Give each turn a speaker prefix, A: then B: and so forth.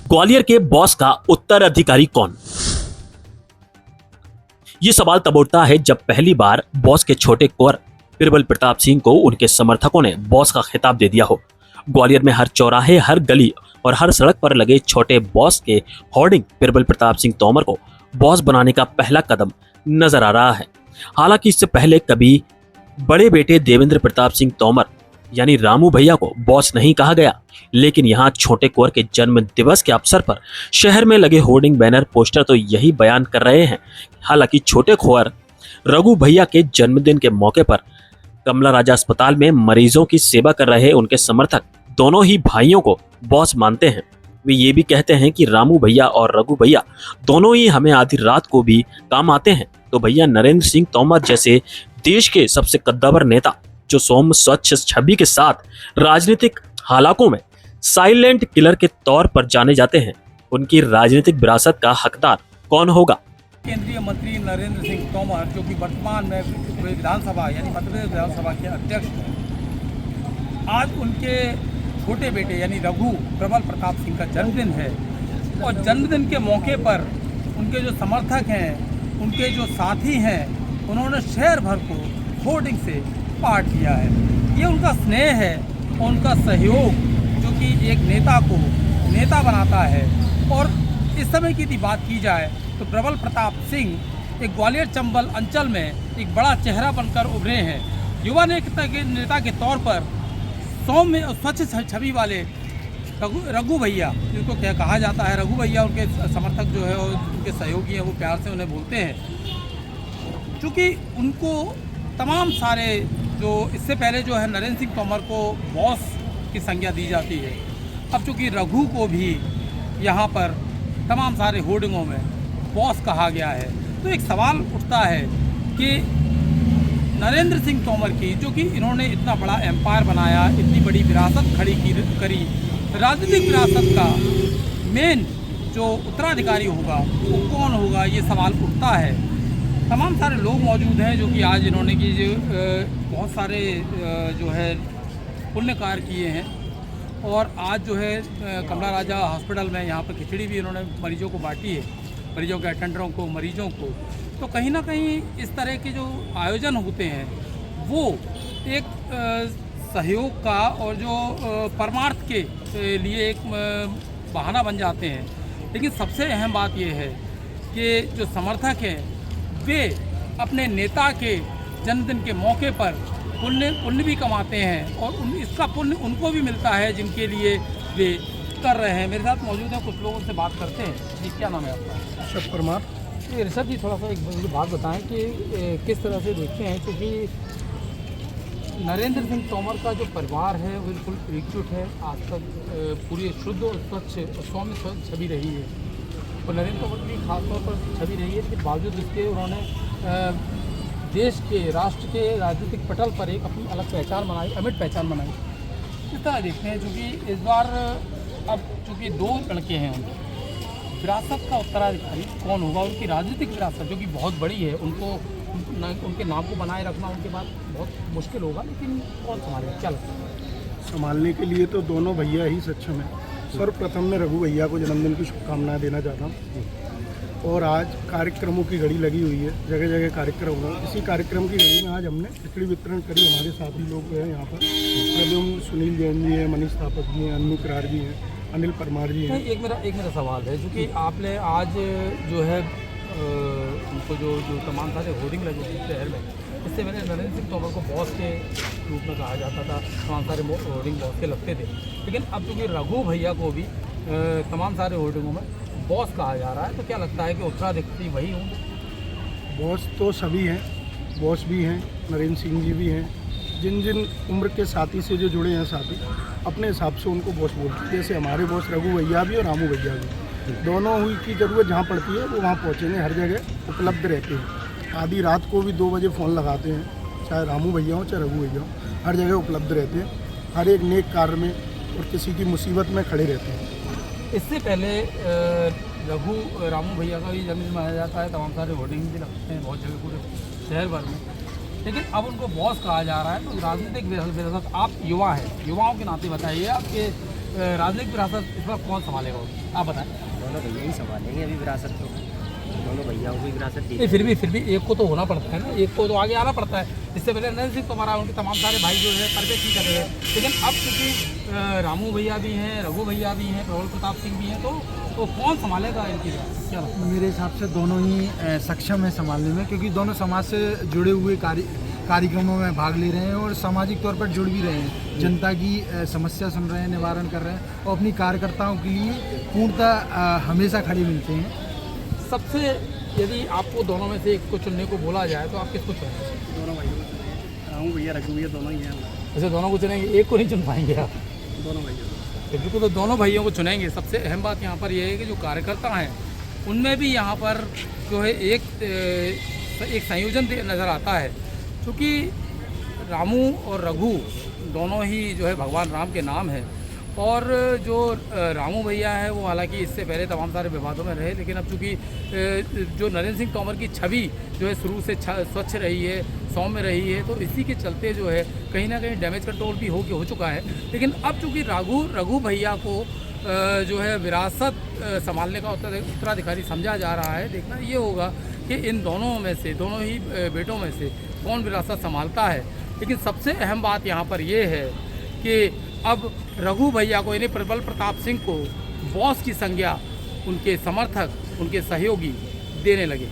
A: ग्वालियर के बॉस का उत्तराधिकारी कौन? ये सवाल तब उठता है जब पहली बार बॉस के छोटे कुंवर बीरबल प्रताप सिंह को उनके समर्थकों ने बॉस का खिताब दे दिया हो। ग्वालियर में हर चौराहे, हर गली और हर सड़क पर लगे छोटे बॉस के होर्डिंग बीरबल प्रताप सिंह तोमर को बॉस बनाने का पहला कदम नजर आ रहा है। हालांकि इससे पहले कभी बड़े बेटे देवेंद्र प्रताप सिंह तोमर यानी रामू भैया को बॉस नहीं कहा गया, लेकिन यहाँ छोटे कुंवर के जन्म दिवस के अवसर पर शहर में लगे होर्डिंग, बैनर, पोस्टर तो यही बयान कर रहे हैं। हालांकि छोटे कुंवर रघु भैया के जन्मदिन के मौके पर कमला राजा अस्पताल में मरीजों की सेवा कर रहे उनके समर्थक दोनों ही भाइयों को बॉस मानते हैं। वे ये भी कहते हैं कि रामू भैया और रघु भैया दोनों ही हमें आधी रात को भी काम आते हैं, तो भैया नरेंद्र सिंह तोमर जैसे देश के सबसे कद्दावर नेता जो सौम्य स्वच्छ छवि के साथ राजनीतिक हालाकों में साइलेंट किलर के तौर पर जाने जाते हैं, उनकी राजनीतिक विरासत का हकदार कौन होगा?
B: केंद्रीय मंत्री नरेंद्र सिंह तोमर जो कि वर्तमान में विधानसभा यानी मध्य प्रदेश विधानसभा के अध्यक्ष हैं, आज उनके छोटे बेटे यानी रघु प्रबल प्रताप सिंह का जन्मदिन है और जन्मदिन के मौके पर उनके जो समर्थक हैं, उनके जो साथी हैं, उन्होंने शहर भर को होर्डिंग से पाठ किया है। ये उनका स्नेह है और उनका सहयोग जो कि एक नेता को नेता बनाता है। और इस समय की यदि बात की जाए तो प्रबल प्रताप सिंह एक ग्वालियर चंबल अंचल में एक बड़ा चेहरा बनकर उभरे हैं। युवा नेता के तौर पर सौम्य और स्वच्छ छवि वाले रघु भैया जिनको कहा जाता है, रघु भैया उनके समर्थक जो है और उनके सहयोगी हैं वो प्यार से उन्हें बोलते हैं। चूँकि उनको तमाम सारे जो इससे पहले जो है नरेंद्र सिंह तोमर को बॉस की संज्ञा दी जाती है, अब चूँकि रघु को भी यहाँ पर तमाम सारे होर्डिंगों में बॉस कहा गया है, तो एक सवाल उठता है कि नरेंद्र सिंह तोमर की जो कि इन्होंने इतना बड़ा एम्पायर बनाया, इतनी बड़ी विरासत खड़ी करी, राजनीतिक विरासत का मेन जो उत्तराधिकारी होगा वो कौन होगा, ये सवाल उठता है। तमाम सारे लोग मौजूद हैं जो कि आज इन्होंने की जो बहुत सारे जो है पुण्य कार्य किए हैं और आज जो है कमला राजा हॉस्पिटल में यहाँ पर खिचड़ी भी इन्होंने मरीजों को बांटी है, मरीजों के अटेंडरों को, मरीजों को। तो कहीं ना कहीं इस तरह के जो आयोजन होते हैं वो एक सहयोग का और जो परमार्थ के लिए एक बहाना बन जाते हैं। लेकिन सबसे अहम बात यह है कि जो समर्थक हैं वे अपने नेता के जन्मदिन के मौके पर पुण्य भी कमाते हैं और इसका पुण्य उनको भी मिलता है जिनके लिए वे कर रहे हैं। मेरे साथ मौजूद हैं, कुछ लोगों से बात करते हैं। जी, क्या नाम है आपका?
C: ऋषभ परमार।
B: ऋषभ जी, थोड़ा सा एक मुझे बात बताएं कि किस तरह से देखते हैं, क्योंकि नरेंद्र सिंह तोमर का जो परिवार है वो बिल्कुल एकजुट है, आज तक पूरी शुद्ध और स्वच्छ और सौम्य स्वच्छ छवि रही है और नरेंद्र तोमर की खासतौर पर छवि रही है। इसके बावजूद इसके उन्होंने देश के, राष्ट्र के राजनीतिक पटल पर एक अपनी अलग पहचान बनाई, अमिट पहचान बनाई। इस तरह देखते हैं क्योंकि इस बार अब चूँकि दो लड़के हैं, उनके विरासत का उत्तराधिकारी कौन होगा, उनकी राजनीतिक विरासत जो कि बहुत बड़ी है, उनके नाम को बनाए रखना उनके बाद बहुत मुश्किल होगा, लेकिन कौन संभालेगा, क्या लगता है?
C: संभालने के लिए तो दोनों भैया ही सक्षम हैं। सर्वप्रथम मैं रघु भैया को जन्मदिन की शुभकामनाएं देना चाहता हूँ। और आज कार्यक्रमों की घड़ी लगी हुई है, जगह जगह कार्यक्रम हो रहा है। इसी कार्यक्रम की घड़ी में आज हमने खिचड़ी वितरण करी। हमारे साथी लोग हैं यहाँ पर, सुनील जैन जी हैं, मनीष थापक जी हैं, अन्नू करार जी हैं, अनिल परमार जी हैं।
B: एक मेरा सवाल है, क्योंकि आपने आज जो है उनको जो तमाम सारे होर्डिंग लगे हैं शहर में, इससे मैंने नरेंद्र सिंह तोमर को बॉस के रूप में कहा जाता था, तमाम सारे होर्डिंग बॉस के लगते थे। लेकिन अब चूँकि रघु भैया को भी तमाम सारे होर्डिंगों में बॉस कहा जा रहा है, तो क्या लगता है कि उत्तराधिकारी वही होंगे?
C: बॉस तो सभी हैं, बॉस भी हैं, नरेंद्र सिंह जी भी हैं। जिन जिन उम्र के साथी से जो जुड़े हैं साथी, अपने हिसाब से उनको बॉस बोलते हैं। जैसे हमारे बॉस रघु भैया भी और रामू भैया भी, दोनों हुई की ज़रूरत जहाँ पड़ती है वो वहाँ पहुँचेंगे, हर जगह उपलब्ध रहते हैं। आधी रात को भी 2 बजे फ़ोन लगाते हैं, चाहे रामू भैया हो चाहे रघु भैया हो, हर जगह उपलब्ध रहते हैं, हर एक नेक कार्य में और किसी की मुसीबत में खड़े रहते हैं।
B: इससे पहले रामू भैया का भी जन्मदिन मनाया जाता है, तमाम सारे होर्डिंग भी लगते हैं बहुत जगह पूरे शहर भर में, लेकिन अब उनको बॉस कहा जा रहा है। तो राजनीतिक विरासत, आप युवा हैं, युवाओं के नाते बताइए आपके राजनीतिक विरासत इस बार कौन संभालेगा, आप बताएं।
D: दोनों भैया ही संभालेंगे अभी विरासत तो, दोनों भैया को भी विरासत दी।
B: नहीं, फिर भी एक को तो होना पड़ता है ना, एक को तो आगे आना पड़ता है। इससे पहले नरेंद्र सिंह तोमर उनके तमाम सारे भाई जो है परवेश ही कर रहे हैं, लेकिन अब चूँकि रामू भैया भी हैं, रघु भैया भी हैं, प्रबल प्रताप सिंह भी हैं, तो कौन संभालेगा इनकी बात, क्या लगता है?
E: मेरे हिसाब से दोनों ही सक्षम है संभालने में, क्योंकि दोनों समाज से जुड़े हुए कार्यक्रमों में भाग ले रहे हैं और सामाजिक तौर पर जुड़ भी रहे हैं, जनता की समस्या सुन रहे हैं, निवारण कर रहे हैं और अपनी कार्यकर्ताओं के लिए पूर्णतः हमेशा खड़े मिलते हैं।
B: सबसे यदि आपको दोनों में से एक को चुनने को बोला जाए तो आप किसको चुनेंगे?
C: दोनों भाई, रामू भैया रघु भैया दोनों ही हैं।
B: वैसे दोनों को चुनेंगे, एक को नहीं चुन पाएंगे आप?
C: दोनों भैया
B: बिल्कुल, तो दोनों भाइयों को चुनेंगे। सबसे अहम बात यहाँ पर यह है कि जो कार्यकर्ता हैं उनमें भी यहाँ पर जो है एक संयोजन नज़र आता है, क्योंकि रामू और रघु दोनों ही जो है भगवान राम के नाम है, और जो रामू भैया है वो हालांकि इससे पहले तमाम सारे विवादों में रहे, लेकिन अब चूँकि जो नरेंद्र सिंह तोमर की छवि जो है शुरू से स्वच्छ रही है, सौम्य रही है, तो इसी के चलते जो है कहीं ना कहीं डैमेज कंट्रोल भी हो चुका है। लेकिन अब चूँकि रघु भैया को जो है विरासत संभालने का उत्तराधिकारी समझा जा रहा है, देखना ये होगा कि इन दोनों में से, दोनों ही बेटों में से कौन विरासत संभालता है। लेकिन सबसे अहम बात यहाँ पर ये है कि अब रघु भैया को, यानी प्रबल प्रताप सिंह को बॉस की संज्ञा उनके समर्थक, उनके सहयोगी देने लगे।